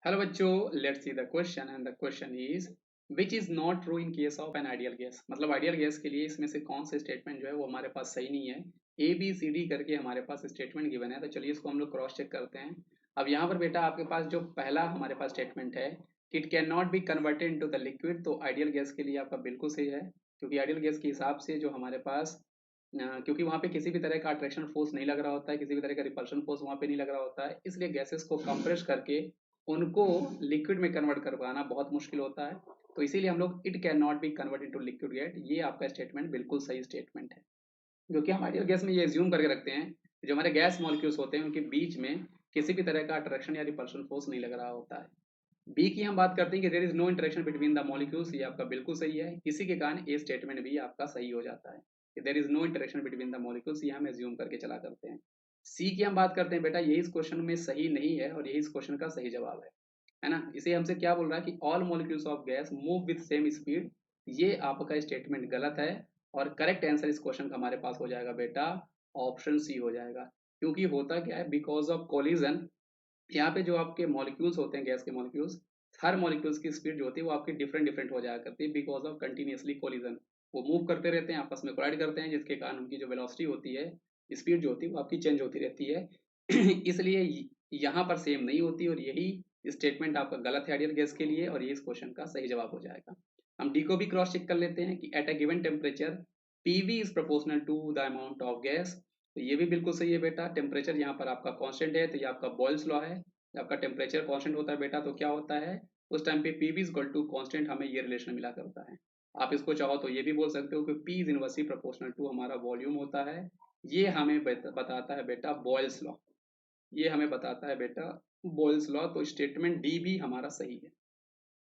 Hello बच्चों, let's see the question and the question is which is not true in case of an ideal gas. मतलब ideal gas के लिए इसमें से कौन से स्टेटमेंट जो है वो हमारे पास सही नहीं है। ए बी सी डी करके हमारे पास स्टेटमेंट गिवन है, तो चलिए इसको हम लोग क्रॉस चेक करते हैं। अब यहाँ पर बेटा आपके पास जो पहला हमारे पास स्टेटमेंट है, it can not be converted into the liquid, तो आइडियल गैस के लिए आपका बिल्कुल सही है। क्योंकि आइडियल गैस के हिसाब से जो हमारे पास क्योंकि वहाँ पे किसी भी तरह का अट्रैक्शन फोर्स नहीं लग रहा होता है, किसी भी तरह का रिपल्शन फोर्स वहाँ पे नहीं लग रहा होता है, इसलिए गैसेस को कंप्रेस करके उनको लिक्विड में कन्वर्ट कर पाना बहुत मुश्किल होता है। तो इसीलिए हम लोग it can not be convert into liquid get, ये आपका स्टेटमेंट बिल्कुल सही स्टेटमेंट है। क्योंकि हम आइडियल गैस में ये एज्यूम करके रखते हैं कि जो हमारे गैस मॉलिक्यूल्स होते हैं उनके बीच में किसी भी तरह का अट्रैक्शन या रिपल्शन फोर्स नहीं लग रहा होता है। बी की हम बात करते हैं कि there is no interaction between the molecules, ये आपका बिल्कुल सही है। इसी के कारण ए स्टेटमेंट भी आपका सही हो जाता है कि there is no interaction between the molecules, ये हम एज्यूम करके चला करते हैं। सी की हम बात करते हैं बेटा, यही इस क्वेश्चन में सही नहीं है और यही इस क्वेश्चन का सही जवाब है ना। इसे हमसे क्या बोल रहा है कि all molecules of gas move with same speed, ये आपका स्टेटमेंट गलत है। और करेक्ट आंसर इस क्वेश्चन का हमारे पास हो जाएगा बेटा ऑप्शन सी हो जाएगा। क्योंकि होता क्या है, बिकॉज ऑफ कोलिजन, यहाँ पे जो आपके मॉलिक्यूल्स होते हैं गैस के मॉलिक्यूल्स, हर मॉलिक्यूल्स की स्पीड जो होती है वो आपकी डिफरेंट डिफरेंट हो जाया करती है बिकॉज ऑफ कंटिन्यूअसली कोलिजन। वो मूव करते रहते हैं, आपस में कोलाइड करते हैं, जिसके कारण उनकी जो वेलोसिटी होती है, स्पीड जो होती है वो आपकी चेंज होती रहती है। इसलिए यहाँ पर सेम नहीं होती और यही स्टेटमेंट आपका गलत है आइडियल गैस के लिए, और ये इस क्वेश्चन का सही जवाब हो जाएगा। हम डी को भी क्रॉस चेक कर लेते हैं कि at a given temperature PV is proportional to the amount of gas, तो ये भी बिल्कुल सही है बेटा। टेम्परेचर यहाँ पर आपका कांस्टेंट है, तो ये आपका बॉयल्स लॉ है। जब आपका टेम्परेचर कांस्टेंट होता है बेटा तो क्या होता है, उस टाइम पे P V equal to constant, हमें ये रिलेशन मिला करता है। आप इसको चाहो तो ये भी बोल सकते हो कि P is inversely proportional to हमारा वॉल्यूम होता है। ये हमें बताता है बेटा बॉयल्स लॉ, ये हमें बताता है बेटा बॉयल्स लॉ। तो स्टेटमेंट डी भी हमारा सही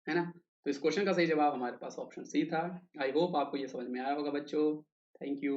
है ना। तो इस क्वेश्चन का सही जवाब हमारे पास ऑप्शन सी था। आई होप आपको ये समझ में आया होगा बच्चों। Thank you.